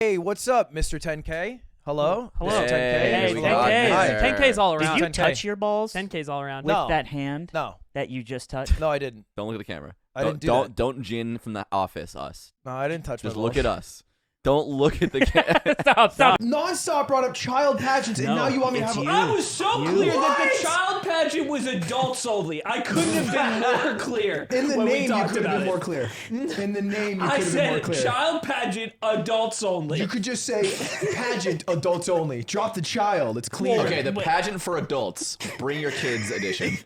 Hey, what's up, Mr. 10K? Hello? Hello. Mr. 10K. Hey, we 10K. got it. 10K's all around. Did you touch your balls 10K's all around. with No. that hand No. that you just touched? No, I didn't. Don't look at the camera. I didn't do don't, that. Don't Jin from the office us. No, I didn't touch Just my look balls. at us. Don't look at the camera. Stop. Non-stop brought up child pageants, and No, now you want me to it's have you. a... I was so clear that the child pageant was adults only. I couldn't have been more clear. In the when we name, you talked could have about been it. more clear. In the name, you I could have been more said clear. child pageant adults only. You could just say pageant adults only. Drop the child. It's clear. Okay, the pageant for adults. Bring your kids edition.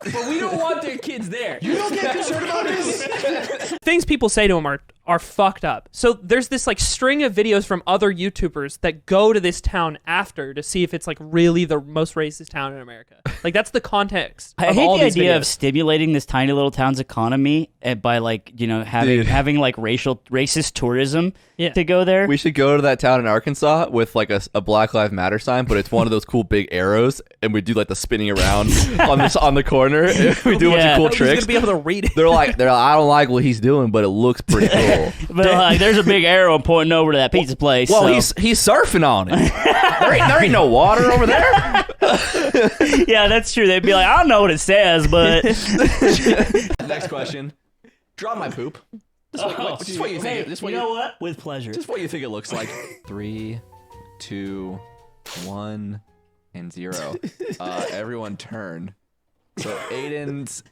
But we don't want their kids there. You don't get concerned about this? Things people say to him are fucked up. So there's this like string of videos from other YouTubers that go to this town after to see if it's like really the most racist town in America. Like that's the context. I of hate all the these idea videos. of stimulating this tiny little town's economy by like having like racist tourism to go there. We should go to that town in Arkansas with like a Black Lives Matter sign, but it's one of those cool big arrows, and we do like the spinning around on the corner. We do a bunch of cool He's tricks. gonna be able to read it. They're like, I don't like what he's doing, but it looks pretty cool. But like, there's a big arrow pointing over to that pizza place. Well, so. he's surfing on it. there ain't no water over there. Yeah, that's true. They'd be like, I don't know what it says, but Next question. Draw my poop. Just what you think. Just what you know what? With pleasure. Just what you think it looks like. 3, 2, 1, and 0. Everyone turn. So Aiden's.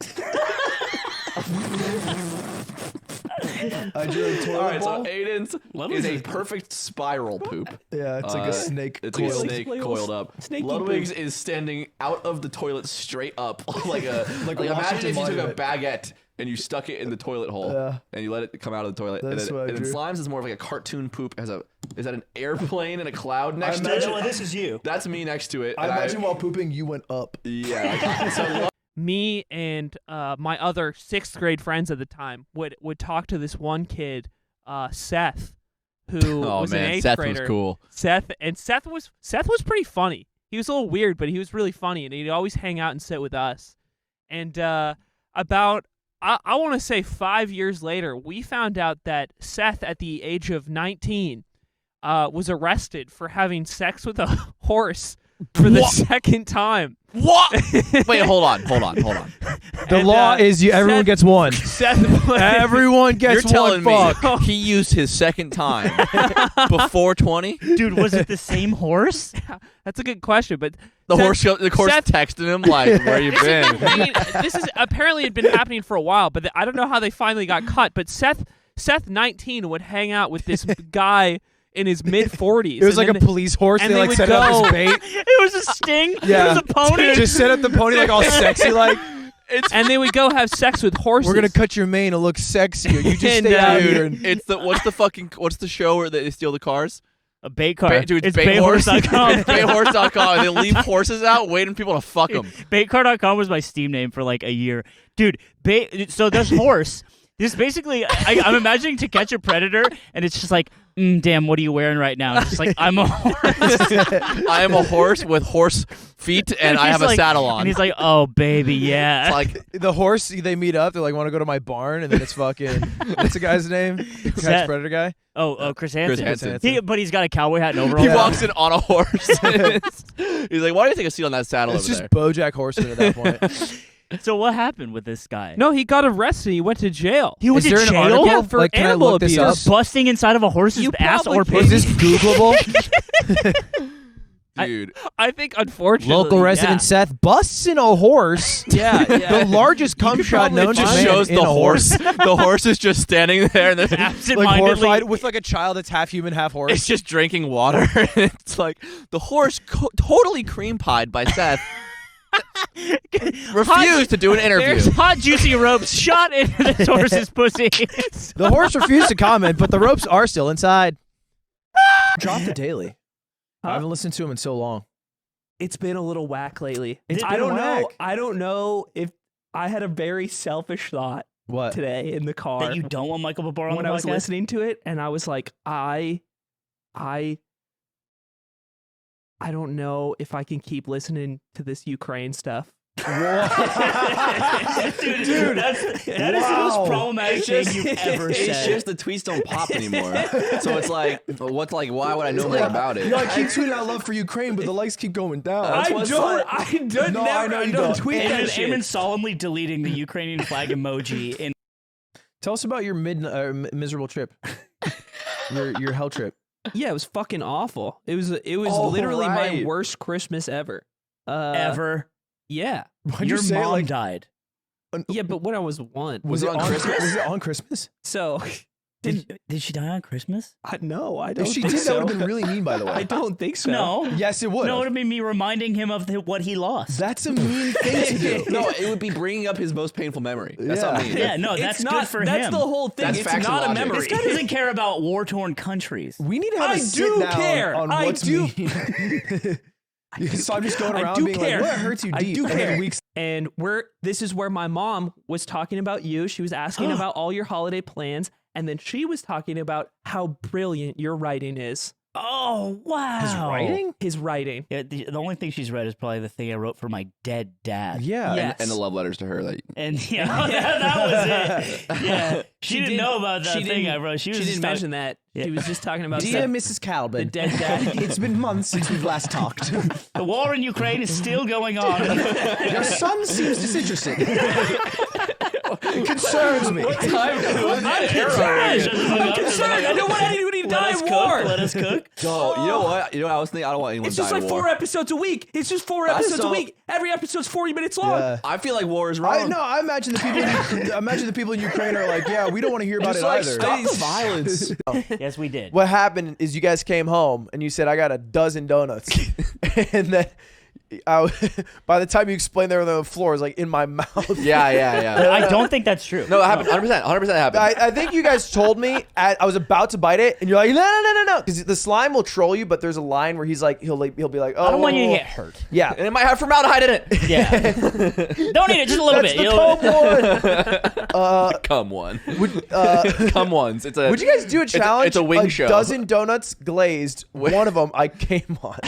I drew a toilet All right, so bowl. Aiden's is a perfect spiral poop. Yeah, it's like a snake. It's like a coiled. snake coiled up. Snaky Ludwig's is standing out of the toilet straight up, like Like a imagine Washington if you took a Monument. baguette and you stuck it in the toilet hole and you let it come out of the toilet. That's what I and then drew. Slime's is more of like a cartoon poop. Is that an airplane and a cloud next to imagine- it? this is you. That's me next to it. I and imagine while pooping, you went up. Yeah. So Me and my other 6th grade friends at the time would talk to this one kid, Seth, who was an 8th Seth grader. was cool. Seth was pretty funny. He was a little weird, but he was really funny, and he'd always hang out and sit with us. And about I want to say 5 years later, we found out that Seth, at the age of 19, was arrested for having sex with a horse for the second time. What? Wait, hold on. The law is everyone Seth- gets one. Seth, Everyone gets You're telling one me fuck. he used his second time before 20? Dude, was it the same horse? that's a good question, but The Seth- horse Seth- texted him like, "Where you been?" I mean, this is apparently had been happening for a while, but I don't know how they finally got caught. But Seth 19 would hang out with this guy in his mid 40s. It was like a police horse. and They they like would set up go- his bait. It was a sting. Yeah. It was a pony. Just set up the pony like all sexy like. and they would go have sex with horses. We're gonna cut your mane to look sexier. You just And, stay out dude, here. And It's the what's the show where they steal the cars? A bait car. Dude, it's baithorse.com. baithorse.com. It's baithorse.com. And they leave horses out, waiting for people to fuck them. Baitcar.com was my Steam name for like a year. Dude, so this horse, this basically, I'm imagining To Catch a Predator, and it's just like, damn, what are you wearing right now? It's just like, I'm a horse. I am a horse with horse feet, and I He's have a like- saddle on. And he's like, oh, baby, yeah. It's like, the horse, they meet up. They're like, want to go to my barn, and then it's fucking. What's the guy's name? The Catch Seth. Predator guy. Chris Hansen. Hansen. But he's got a cowboy hat and overalls. he Yeah. walks in on a horse. He's like, why do you think I sit on that saddle It's over just there? BoJack Horseman at that point. So what happened with this guy? No, he got arrested. He went to jail. He was Is in there an jail article? Yeah, for Like, can I animal look this abuse. up? busting inside of a horse's You ass probably or can. Is pussy. this Googleable? Dude. I think, unfortunately, Local resident Seth busts in a horse. Yeah, The largest cum shot probably known to Just man shows in the a horse. The horse is just standing there, and then Like Absent-mindedly. horrified with like a child that's half human, half horse. it's just drinking water. It's like the horse totally cream pied by Seth. Refused to do an interview. There's hot, juicy ropes shot into this horse's pussy. The horse refused to comment, but the ropes are still inside. Drop the daily. I haven't listened to him in so long. It's been a little whack lately. It's I been don't know. whack. I don't know if I had a very selfish thought What? today in the car That you don't want Michael Barbaro on when the I was podcast? listening to it, and I was like, I don't know if I can keep listening to this Ukraine stuff. Dude, that is the most problematic thing you've ever It's said. just the tweets don't pop anymore. So it's like, why would I know more about it? Yo, I keep tweeting out love for Ukraine, but the likes keep going down. I don't No, I know you don't. tweet that shit. Aimen solemnly deleting the Ukrainian flag emoji in Tell us about your miserable trip. your hell trip. Yeah, it was fucking awful. It was Oh, literally my right. worst Christmas ever. ever. Yeah. Why'd Your you say it mom like died. Yeah, but when I was 1. was it on Christmas? Was it on Christmas? So Did she die on Christmas? no, I don't If she think did, so. that would have been really mean, by the way. I don't think so. No. Yes, it would. No, it would have been me reminding him of what he lost. That's a mean thing to do. No, it would be bringing up his most painful memory. That's not me. Yeah, no, It's that's not, good for that's him. the whole thing. That's It's facts and not a logic. memory. This guy doesn't care about war-torn countries. We need to have I a do sit down care. on I what's do. mean. So I'm just going I around do being care. like, what hurts you I deep? do And then care. weeks And this is where my mom was talking about you. She was asking about all your holiday plans, and then she was talking about how brilliant your writing is. Oh, wow. his writing? His writing. Yeah, the only thing she's read is probably the thing I wrote for my dead dad. Yeah. Yes. And the love letters to her. Like, And that was it. Yeah. She didn't know about that she thing didn't- I wrote. She She was didn't just mention that. She was just talking about Dear the Mrs. Calvin, dead dad. it's been months since we've last talked. the war in Ukraine is still going on. Your son seems disinterested. It concerns me. I'm concerned. I don't want anybody to die in war. Let us cook. oh, you know what? You know what I was thinking? I don't want anyone It's to just die like in war. 4 episodes a week. It's just 4 That's episodes a so- week. Every episode's 40 minutes long. Yeah. I feel like war is wrong. I imagine the people. I imagine the people in Ukraine are like, yeah, we don't want to hear about Just it like either. stop the violence. Yes, we did. What happened is you guys came home and you said, I got a dozen donuts. And then by the time you explained they were on the floor, it was like in my mouth. yeah. I don't think that's true. No, it happened. 100% happened. I think you guys told me I was about to bite it, and you're like, no, because the slime will troll you, but there's a line where he's like, he'll be like, oh, I don't want you to get hurt. Yeah, And it might have formaldehyde in it. Yeah. Don't eat it, just a little that's bit. the cold one. Come one. Would, Come ones. It's a. would you guys do a challenge? It's a wing show. Dozen donuts glazed. One of them I came on.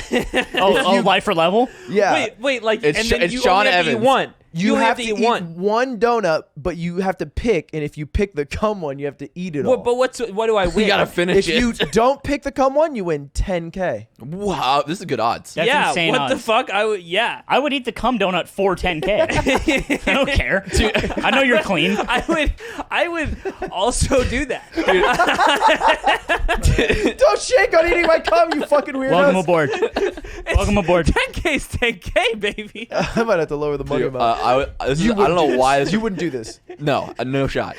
Oh, life or level? Yeah. Wait, like, It's and then it's you Sean only have to eat Evans. one. You only have to eat one. one donut, but you have to pick, and if you pick the cum one, you have to eat it all. But what do I win? You gotta finish if it. you don't pick the cum one, you win 10K. Wow, this is good odds. That's yeah, insane what the odds. fuck? I would. I would eat the cum donut for 10K. I don't care. I know you're clean. I would also do that. Don't shake on eating my cum, you fucking weirdos. Welcome aboard. Welcome aboard. 10K's 10K, baby. I might have to lower the money Dude, amount. I don't know why. This, You wouldn't do this. no, no shot.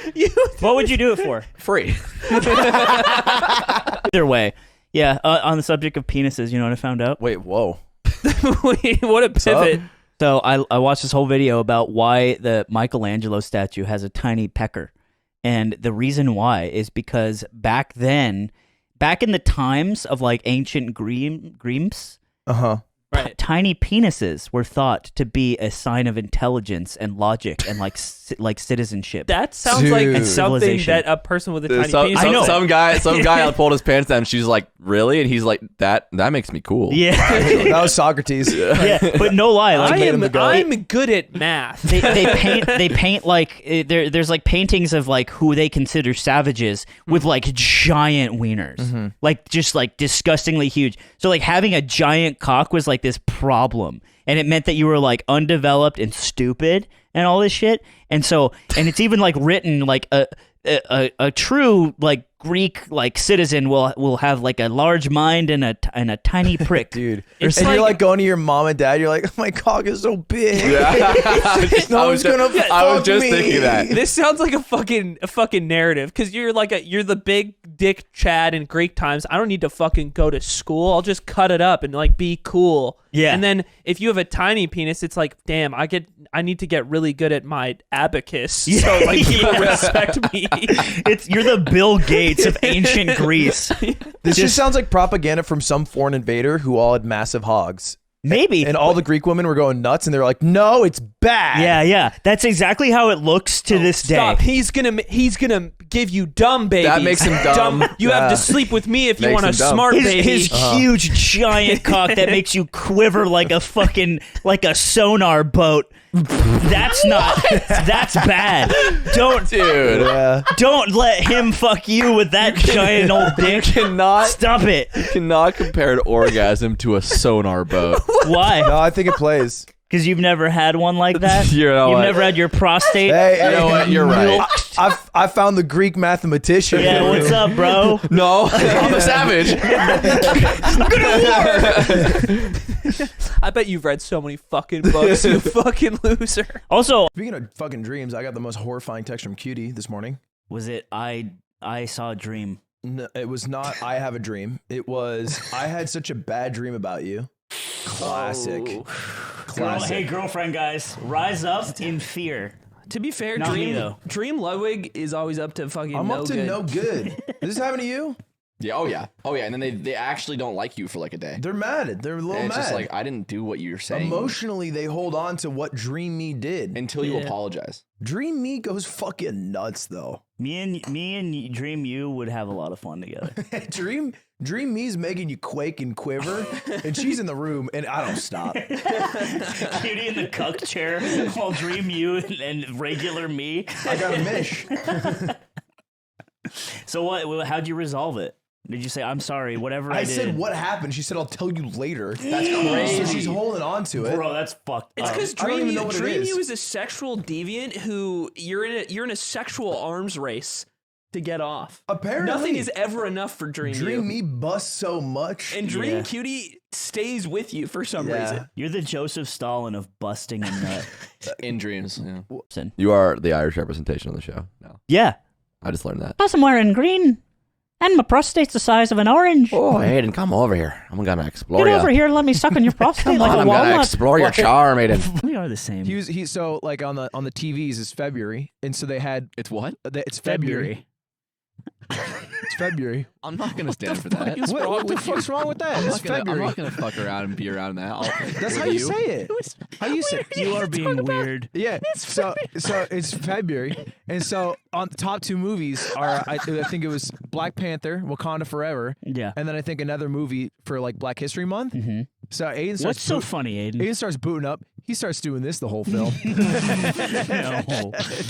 What would you do it for? Free. Either way. Yeah, on the subject of penises, you know what I found out? Wait, whoa. Wait, what a pivot. So I watched this whole video about why the Michelangelo statue has a tiny pecker. And the reason why is because back in the times of like ancient Greeks, Uh-huh. Right. tiny penises were thought to be a sign of intelligence and logic and like citizenship. That sounds Dude. like And something civilization. that a person with a tiny Some, penis. I know. some guy pulled his pants down. And she's like, "Really?" And he's like, "That makes me cool." Yeah. That was Socrates. Yeah, but no lie, like I'm good at math. they paint like there's like paintings of like who they consider savages with like giant wieners, like just like disgustingly huge. So like having a giant cock was like this problem, and it meant that you were like undeveloped and stupid and all this shit. And it's even like written like a true like Greek like citizen will have like a large mind and a tiny prick. Dude. It's and you're like- like going to your mom and dad, you're like, my cock is so big. I was gonna I was fuck just me. thinking that. This sounds like a fucking narrative because you're the big dick Chad in Greek times. I don't need to fucking go to school. I'll just cut it up and like be cool. Yeah. And then if you have a tiny penis, it's like, damn, I need to get really good at my abacus so like people respect me. You're the Bill Gates of ancient Greece. This just sounds like propaganda from some foreign invader who all had massive hogs. Maybe. And all the Greek women were going nuts, and they were like, "No, it's bad." Yeah. That's exactly how it looks to this day. Stop. He's gonna give you dumb babies. That makes him dumb. You have to sleep with me if you Makes want a him dumb. smart baby. His huge giant cock that makes you quiver like a sonar boat. That's bad. Don't let him fuck you with that giant old dick. Stop it. Cannot compare an orgasm to a sonar boat. Why? No, I think it plays. Because you've never had one like that? You know You've what? never had your prostate? Hey, You know what? You're right. I found the Greek mathematician. Yeah, what's up, bro? No, I'm a savage. I bet you've read so many fucking books, you fucking loser. Also, Speaking of fucking dreams, I got the most horrifying text from Cutie this morning. was it I saw a dream? No, it was not. I have a dream. It was. I had such a bad dream about you. Classic. Classic. Girlfriend, guys, rise up in fear. To be fair, Not me, though. Dream Ludwig is always up to fucking I'm no up to good. no good. Does this happen to you? Yeah. Oh yeah. And then they actually don't like you for like a day. They're mad. They're a little And it's mad. just like I didn't do what you're saying. Emotionally, they hold on to what Dream Me did. Until you apologize. Dream Me goes fucking nuts, though. Me and Dream You would have a lot of fun together. Dream Me's making you quake and quiver, and she's in the room, and I don't stop. Cutie in the cuck chair while Dream You and regular me. I got a mish. So what? How'd you resolve it? Did you say I'm sorry? Whatever I did. said, what happened? She said, I'll tell you later. That's crazy. So she's holding on to it. Bro, that's fucked It's up. because I don't even know what it Dream is. You is a sexual deviant who you're in a sexual arms race to get off. Apparently. Nothing is ever enough for Dream You. Dream Me busts so much. And Dream Yeah. Cutie stays with you for some Yeah. reason. You're the Joseph Stalin of busting a nut. In dreams. Yeah. Listen. You are the Irish representation on the show. No, Yeah. I just learned that. Plus, I'm wearing green, and my prostate's the size of an orange. Oh, Aidan, come over here. I'm gonna explore Get over here and let me suck on your prostate like a I'm gonna walnut. explore your charm, Aidan. We are the same. He's so like on the TVs is February, and so they had It's what? it's February. It's February. I'm not gonna stand for that. What the fuck's wrong with that? It's I'm February. not gonna fuck around and be around that. That's how you say it. How you say it? You are being weird. Yeah. So it's February, and so on the top two movies are I think it was Black Panther, Wakanda Forever, Yeah. and then I think another movie for like Black History Month. Mm-hmm. So Aiden starts. What's so funny, Aiden? Aiden starts booting up. He starts doing this the whole film.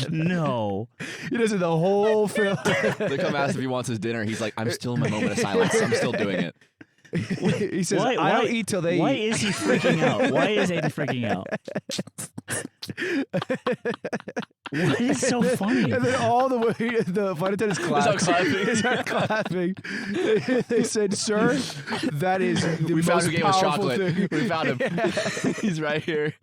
No. He does it the whole film. They come ask if he wants his dinner. He's like, I'm still in my moment of silence. I'm still doing it. He says, I don't eat till they Why eat. is he freaking out? Why is Aiden freaking out? What is so funny? And then all the way, the flight attendants clapped. They started clapping. They said, "Sir, that is the We found most who gave us powerful chocolate. thing." We found him. He's right here.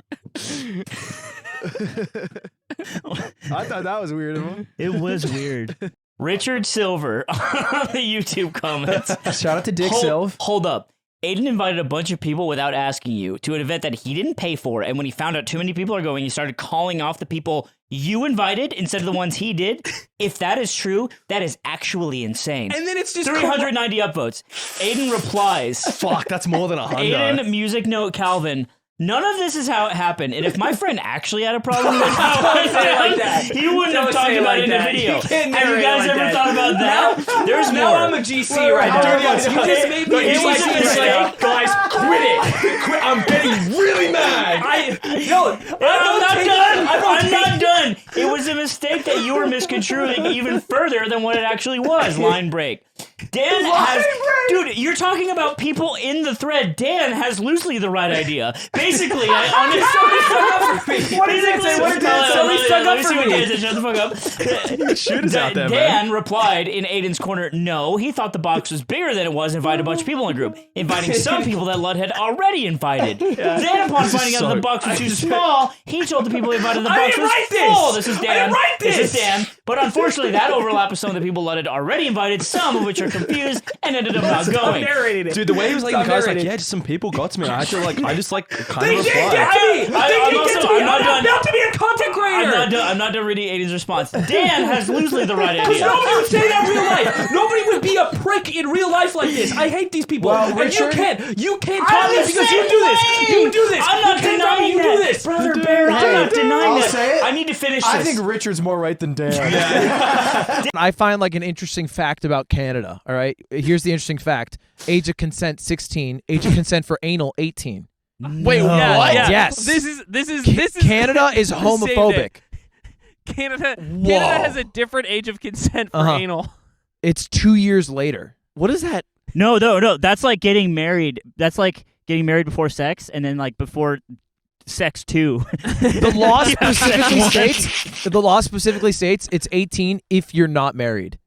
I thought that was weird of him. It was weird. Richard Silver on the YouTube comments. Shout out to Dick Silv. Hold up. Aiden invited a bunch of people without asking you to an event that he didn't pay for, and when he found out too many people are going, he started calling off the people you invited instead of the ones he did. If that is true, that is actually insane. And then it's just 390 upvotes. Aiden replies, Fuck, that's more than Aiden, music note, Calvin. None of this is how it happened, and if my friend actually had a problem with how I say it like that, he wouldn't have talked about it in the video. Have you guys ever thought about that? There's more. Now I'm a GC right now. You just made me It was a mistake. Guys, quit it. Quit. I'm getting really mad. I'm not done. It was a mistake that you were misconstruing even further than what it actually was. Line break. Dan has... Dude, you're talking about people in the thread. Dan has loosely the right idea. Basically, I honestly... What did it say? What did it say? He stuck up for me. Shut the fuck up. Shit is out there, Dan replied in Aiden's corner, no, he thought the box was bigger than it was, invited a bunch of people in a group, inviting some people that Lud had already invited. Then, upon finding out that the box was too small, he told the people he invited the box was full. This is Dan. This is Dan. But unfortunately, that overlap with some of the people Lud had already invited, some of which are confused and ended up not going. Narrated it. Dude, the way he was like, Stop guys, like, narrating. yeah, just some people got to me. I just kind of reply. I'm not to be a content creator. I'm not done reading Aiden's response. Dan has loosely the right idea. Nobody would say that in real life. Nobody would be a prick in real life like this. I hate these people. Well, and Richard, you can't tell me because you do this. You do this. I'm not denying you do this. Brother Bear, I'm not denying I'll that. say it. I need to finish this. I think Richard's more right than Dan. I find like an interesting fact about Canada. All right, here's the interesting fact: age of consent 16, age of consent for anal 18. Wait, what? Yeah. Yes. This is Canada is Same homophobic. Canada Whoa. has a different age of consent for anal. It's 2 years later. What is that? No. That's like getting married. That's like getting married before sex, and then like before sex too. The law specifically states it's 18 if you're not married.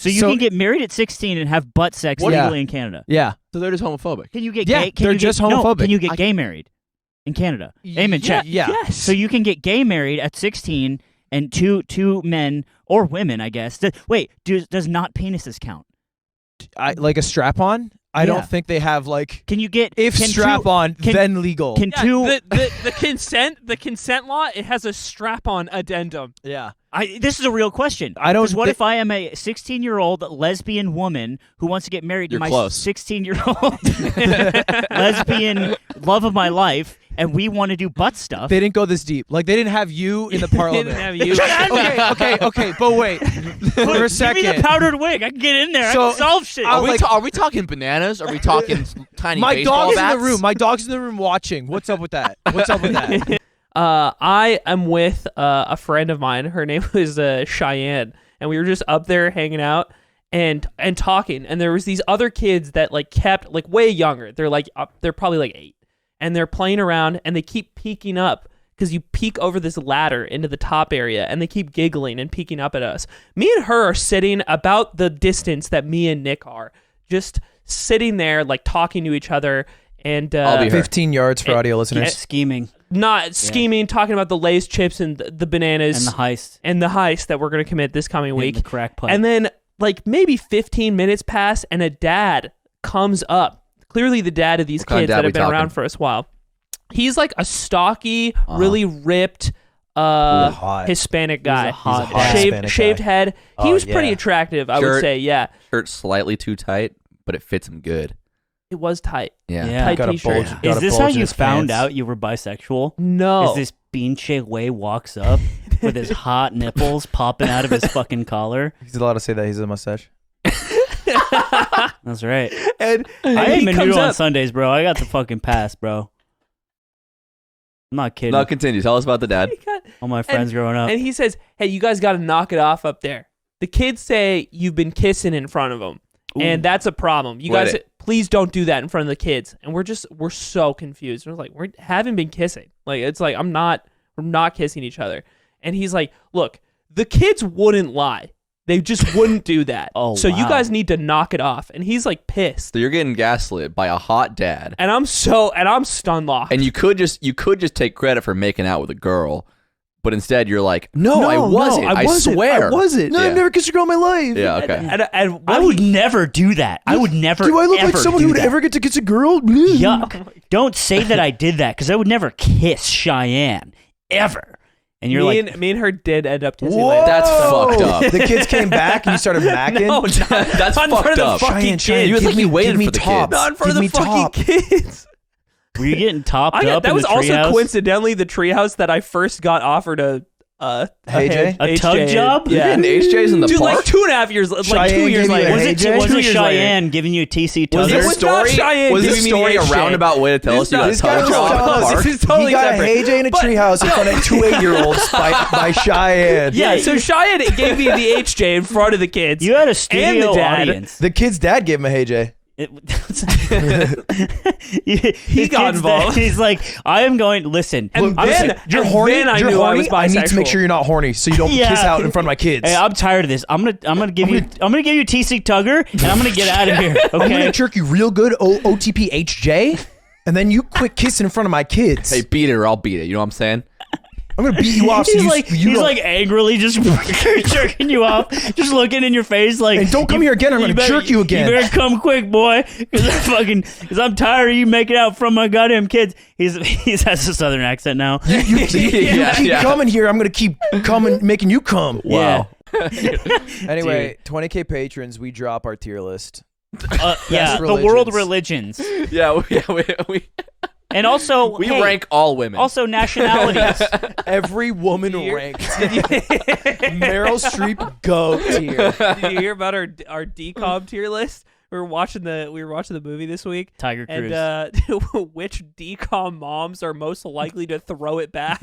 So you can get married at 16 and have butt sex What? legally Yeah. in Canada. Yeah. So they're just homophobic. Can you get Yeah, gay? Can they're you just get, no, homophobic. can you get gay married in Canada? Amen. Chat. Yeah. Yes. So you can get gay married at 16, and two men or women, I guess. Does not penises count? Like a strap on? I Yeah. don't think they have like Can you get if can strap two, on can- then legal. Can Yeah, two? the consent law, it has a strap-on addendum. yeah. This is a real question. I don't 'Cause what thi- if I am a 16-year-old lesbian woman who wants to get married You're to my close. 16-year-old lesbian love of my life, and we want to do butt stuff? They didn't go this deep. Like they didn't have you in the They parliament. didn't have you. okay, but wait. For a Give me second. the powdered wig. I can get in there. I So, can solve shit. I'll- like- Are we talking bananas? Are we talking tiny My baseball dog's bats? in the room. My dog's in the room watching. What's up with that? What's up with that? I am with a friend of mine. Her name was Cheyenne, and we were just up there hanging out and talking. And there was these other kids that like kept like way younger. They're like they're probably like 8, and they're playing around, and they keep peeking up because you peek over this ladder into the top area, and they keep giggling and peeking up at us. Me and her are sitting about the distance that me and Nick are, just sitting there like talking to each other. And I'll be her. 15 yards for audio listeners. Scheming not scheming, talking about the Lay's chips and the bananas and the heist that we're going to commit this coming in week. the crack pipe. And then like maybe 15 minutes pass and a dad comes up. Clearly the dad of these What kind of kids dad that we have been talking? around for a while. He's like a stocky, really ripped hot. Hispanic guy. He's a hot Hispanic Shaved guy. head. He Oh, was pretty yeah. attractive, I would Shirt. say. Yeah. Shirt slightly too tight, but it fits him good. It was tight. Yeah. Yeah. Tight Got a t-shirt. bulge. Is got a this bulge how in you his found pants. out you were bisexual? No. Is this Bean Shake Way walks up with his hot nipples popping out of his fucking collar? He's allowed to say that. He's a mustache. That's right. and I he ain't been comes noodle on up. Sundays, bro. I got the fucking pass, bro. I'm not kidding. No, continue. Tell us about the dad. All my friends growing up. And he says, "Hey, you guys got to knock it off up there." The kids say you've been kissing in front of them, and that's a problem. You guys, please don't do that in front of the kids. And we're so confused. We're like, we haven't been kissing. Like it's like we're not kissing each other. And he's like, look, the kids wouldn't lie. They just wouldn't do that. Oh, so you wow. guys need to knock it off. And he's like pissed. So you're getting gaslit by a hot dad, And I'm stun locked. and you could just take credit for making out with a girl, but instead you're like, no, I wasn't. I swear. I wasn't. No, Yeah. I've never kissed a girl in my life. Yeah. Okay. And I what would he- never do that. I would never. Do I look like ever someone do who would that. ever get to kiss a girl? Yuck. Don't say that I did that because I would never kiss Cheyenne ever. And you're me like, and her did end up kissing. Whoa. later. That's fucked up. The kids came back and you started macking. No, That's not in front fucked of the up. fucking Cheyenne, You was give like me- you waited give me for the tops. kids. Not in front of the Give me fucking top. kids. were you getting topped up That in was the also treehouse? coincidentally the treehouse that I first got offered a HJ? A tug job? Yeah. And HJ's in the Dude, park. like 2.5 years, like Cheyenne 2 years gave you a later. Was Hey, it, Jay? was 2 it years Cheyenne giving you a TC Was tugger? It this was not story? Cheyenne Was giving this me story the a HJ. roundabout way to tell us you got This a guy tug was job at the telling us park? This is totally he got separate. a HJ in a But- treehouse in front of 2 8-year-olds by Cheyenne. Yeah, so Cheyenne gave me the HJ in front of the kids. You had a And studio the dad. audience. The kid's dad gave him a HJ. He got involved. He's like, I am going. Listen, And I'm then- saying- You're and horny. then I You're knew I horny. was I need to make bisexual. sure you're not horny, so you don't Yeah. kiss out in front of my kids. Hey, I'm tired of this. I'm gonna give you TC tugger, and I'm gonna get out of here. I'm Okay. gonna jerk you real good, OTP HJ, and then you quit kissing in front of my kids. Hey, beat it or I'll beat it. You know what I'm saying? I'm gonna beat you off. So he's like angrily just jerking you off, just looking in your face like. And don't come here again. I'm gonna jerk you again. You better come quick, boy, because I'm tired of you making out from my goddamn kids. He has a southern accent now. You keep coming here. I'm gonna keep coming, making you come. Wow. Anyway, 20K patrons, we drop our tier list. The world religions. Yeah, we And also, we rank all women. Also, nationalities. Every woman ranked. Meryl Streep go tier. Did you hear about our decom tier list? We were watching the movie this week. Tiger Cruise. And which decom moms are most likely to throw it back?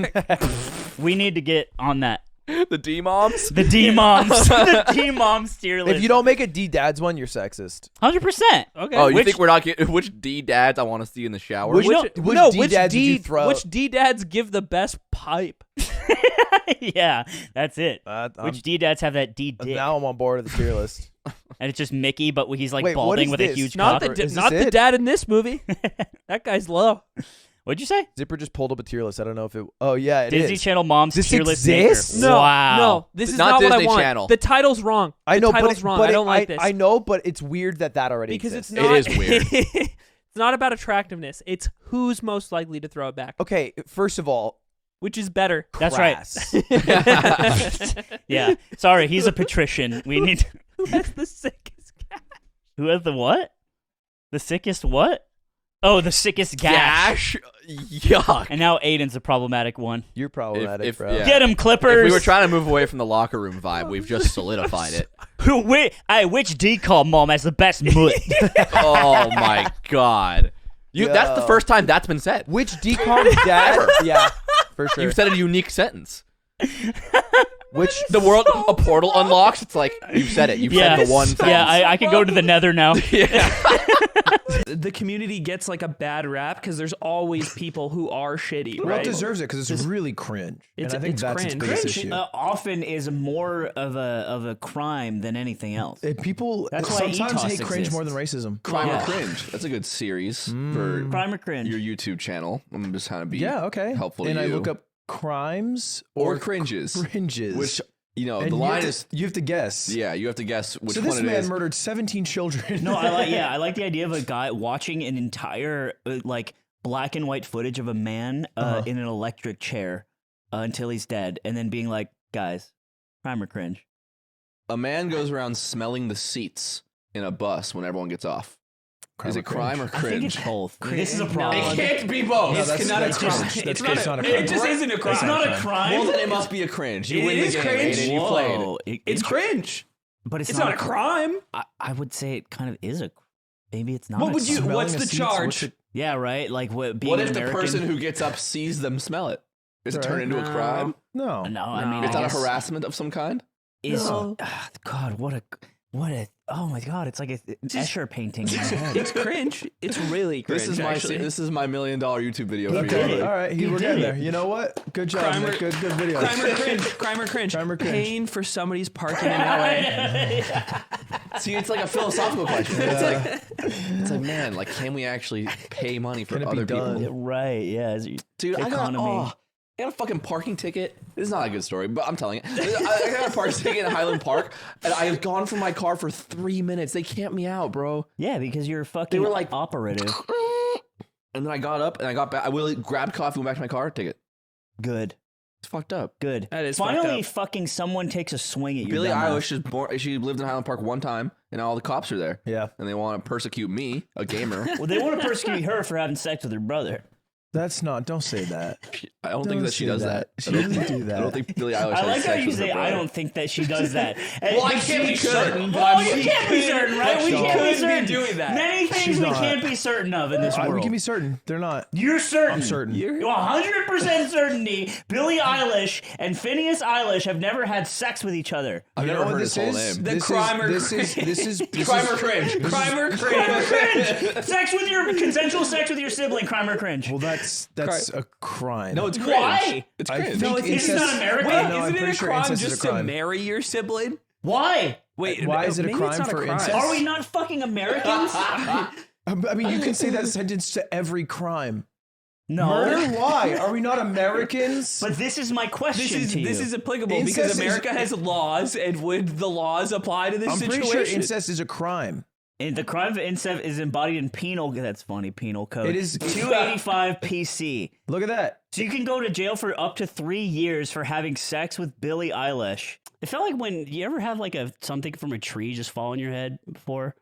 We need to get on that. The D moms. The D moms. The D moms tier list. If you don't make a D dads one, you're sexist. 100%. Okay. Oh, you think we're not getting which D dads I want to see in the shower? Which D dads did you throw? Which D dads give the best pipe? Yeah, that's it. Which D dads have that D dick? Now I'm on board with the tier list. And it's just Mickey, but he's like Wait, balding what with is a this? huge Not cock. the dad in this movie. That guy's low. What'd you say? Zipper just pulled up a tier list. I don't know if it. Oh yeah, it Disney is. Channel moms This tier list exists? maker. No, Wow. no, this is Not not what I Disney want. Channel. The title's wrong. I know, the title's wrong. I don't like this. I know, but it's weird that already because exists. it's not. It is weird. It's not about attractiveness. It's who's most likely to throw it back. Okay, first of all, Which is better? That's right. crass. Yeah. Sorry, he's a patrician. We need to... Who has the sickest gash? Who has the what? The sickest what? Oh, the sickest gash. Yuck. And now Aiden's the problematic one. You're problematic, If- bro. yeah. Get him, Clippers. If we were trying to move away from the locker room vibe, we've just solidified it. Which decom mom has the best mutt? Oh my god. That's the first time that's been said. Which decom dad? Yeah, for sure. You said a unique sentence. Which The world, a portal unlocks. It's like, you said it. You said the one sentence. Yeah, I can go to the nether now. The community gets like a bad rap because there's always people who are shitty, Well, right? it deserves it because it's really cringe. It's- and I think it's that's its cringe. biggest Cringe issue. often is more of a crime than anything else. People That's why sometimes ethos hate cringe more than exists. racism. Crime Yeah. or Cringe. That's a good series for Crime or cringe? your YouTube channel. I'm just trying to be Yeah, okay. helpful and to you. I look up crimes or cringes. Cringes. Which, and the line is, you have to guess. yeah, you have to guess which So one this it man is. murdered 17 children. No, I like the idea of a guy watching an entire like black and white footage of a man in an electric chair until he's dead, and then being like, guys, crime or cringe? A man goes around smelling the seats in a bus when everyone gets off. Is it crime or I think it's cringe? both. This is a problem. It can't be both. No, that's not a it's crime. just- That's it's not not a it crime. just isn't a crime. It's not a crime. Well, then it must be a cringe. You It win is the game, cringe. Aiden. You played. Whoa. It's cringe. But it's, It's not a crime. I would say it kind of is a. Maybe it's not. What a would you? crime. What's Smelling the the seats, charge? what's it- Yeah, right. Like what? Being What an if the American, person who gets up sees them smell it? Does it turn Right. into a crime? No. No, I mean, It's I not a guess harassment of some kind? Is No. God, what a. Oh my God! It's like an Escher painting in my head. It's cringe. It's really cringe. This is my $1 million YouTube video for Okay. you. All right. You We're did getting it. there. You know what? Good job. Crime or- Nick. Good video. crime or cringe. Crime or cringe. Crime or cringe. Paying for somebody's parking in LA. See, it's like a philosophical question. It's like, man, like, can we actually pay money for Can it be other people? done? Right? Yeah. Dude, Economy. I got a fucking parking ticket. This is not a good story, but I'm telling it. I got a parking ticket in Highland Park, and I had gone from my car for 3 minutes. They camped me out, bro. Yeah, because you're fucking were like- operative. And then I got up, and I got back. I really grabbed coffee, went back to my car, ticket. Good. It's fucked up. Good. That is fucked Finally up. fucking someone takes a swing at you. Billie Eilish is born. She lived in Highland Park one time, and now all the cops are there. Yeah. And they want to persecute me, a gamer. Well, they want to persecute her for having sex with her brother. That's not. Don't say that. I don't think that she say does that. She I don't doesn't think- do that. I don't think Billie Eilish I has like how sex you with say, her I brother. don't think that she does that. Well, I can't be certain, but Well, I we mean, can't be certain, right? We She can't be could be certain. doing that. Many things She's we not. can't be certain of in this We world. can be certain. They're not. You're certain. I'm certain. You're 100% certainty. Billie Eilish and Phineas Eilish have never had sex with each other. I've You never know what heard this his whole is? name. The This crime or is cringe. this is Crime or cringe. Crime or cringe. Cringe. Sex with your consensual sex with your sibling. Crime or cringe? Well, that's a crime. No, it's cringe. Why? It's I cringe. think No, This is incest- not American. Wait, No, I'm isn't it pretty a sure crime incest is just a to crime. marry your sibling? Why? Wait, Why is it a maybe crime it's not for a crime. incest? Are we not fucking Americans? I mean, you can say that sentence to every crime. No. Murder? Why? Are we not Americans? But this is my question to you. This is applicable Incest because is- America has laws, and would the laws apply to this I'm situation? pretty sure incest is a crime. And the crime of incest is embodied in that's funny, penal code. It is 285 PC. Look at that. So you can go to jail for up to 3 years for having sex with Billie Eilish. It felt like when you ever have like something from a tree just fall on your head before,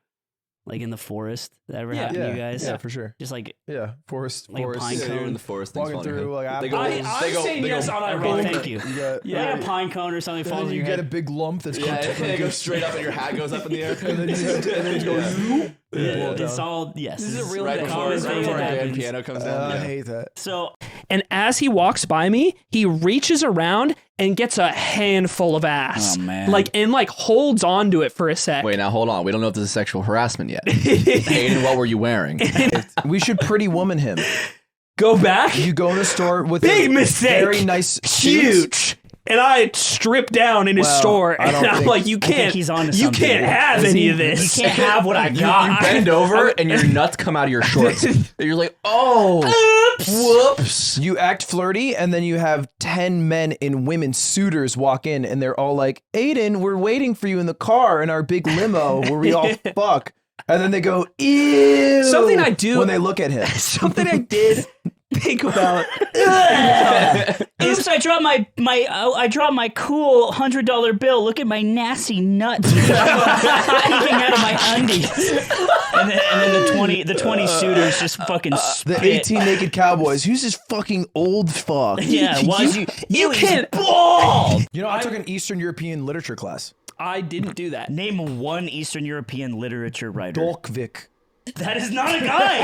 like in the forest. That ever happened to you guys? Yeah, for sure. Just like Yeah, forest. Like a pine Yeah, you're in cone. the forest. Walking things fall on through your like head. They apples. go- I'm they go- saying they go- yes on okay, ironic. thank you. You got, Like a pine cone or something and falls then on you your get head. a big lump that's Yeah, cooked. and it goes straight up and your hat goes up in the air. and then you go. Yeah, it's all yes. This is a real right thing. before, Common thing a that grand happens. piano comes down. I yeah. hate that. So And as he walks by me, he reaches around and gets a handful of ass. Oh, man. Like holds on to it for a sec. Wait, now hold on. We don't know if this is sexual harassment yet. Aidan, what were you wearing? We should pretty woman him. Go back. You go in a store with Big a mistake. very nice suit. Huge. And I strip down in his Well, store, I and don't I'm think- like, you I think can't. he's onto You something. can't have any of this. you can't have what I You got. bend over and your nuts come out of your shorts. You're like, oh, whoops. You act flirty, and then you have 10 men in women suitors walk in, and they're all like, Aidan, we're waiting for you in the car in our big limo where we all fuck. And then they go, ew. Something I do- when they look at him. Something I did think about. Oops! I dropped my cool $100 bill. Look at my nasty nuts peeking out of my undies. And then the 20 suitors just fucking The spit. 18 naked cowboys. Who's this fucking old fuck? Yeah, You can't. bald. You know, I took an Eastern European literature class. I didn't do that. Name one Eastern European literature writer. Dolkvik. That is not a guy.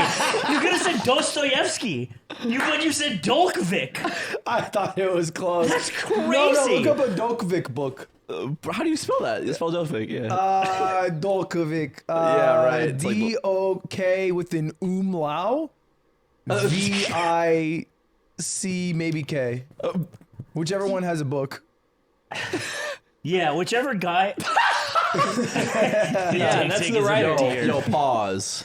You could have said Dostoevsky. You said Dolkvik. I thought it was close. That's crazy. No, look up a Dolkvik book. How do you spell that? You spell Dolphin, yeah. Dolkovic. Yeah, right. It's like- D-O-K with an umlau. V-I-C maybe K. Whichever one has a book. Yeah, whichever guy. Yeah, that's the right. Yo, pause.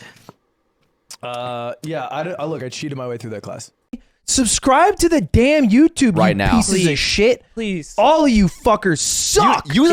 Yeah, I cheated my way through that class. Subscribe to the damn YouTube, Right you now. pieces of Please. shit. Please. All of you fuckers suck. You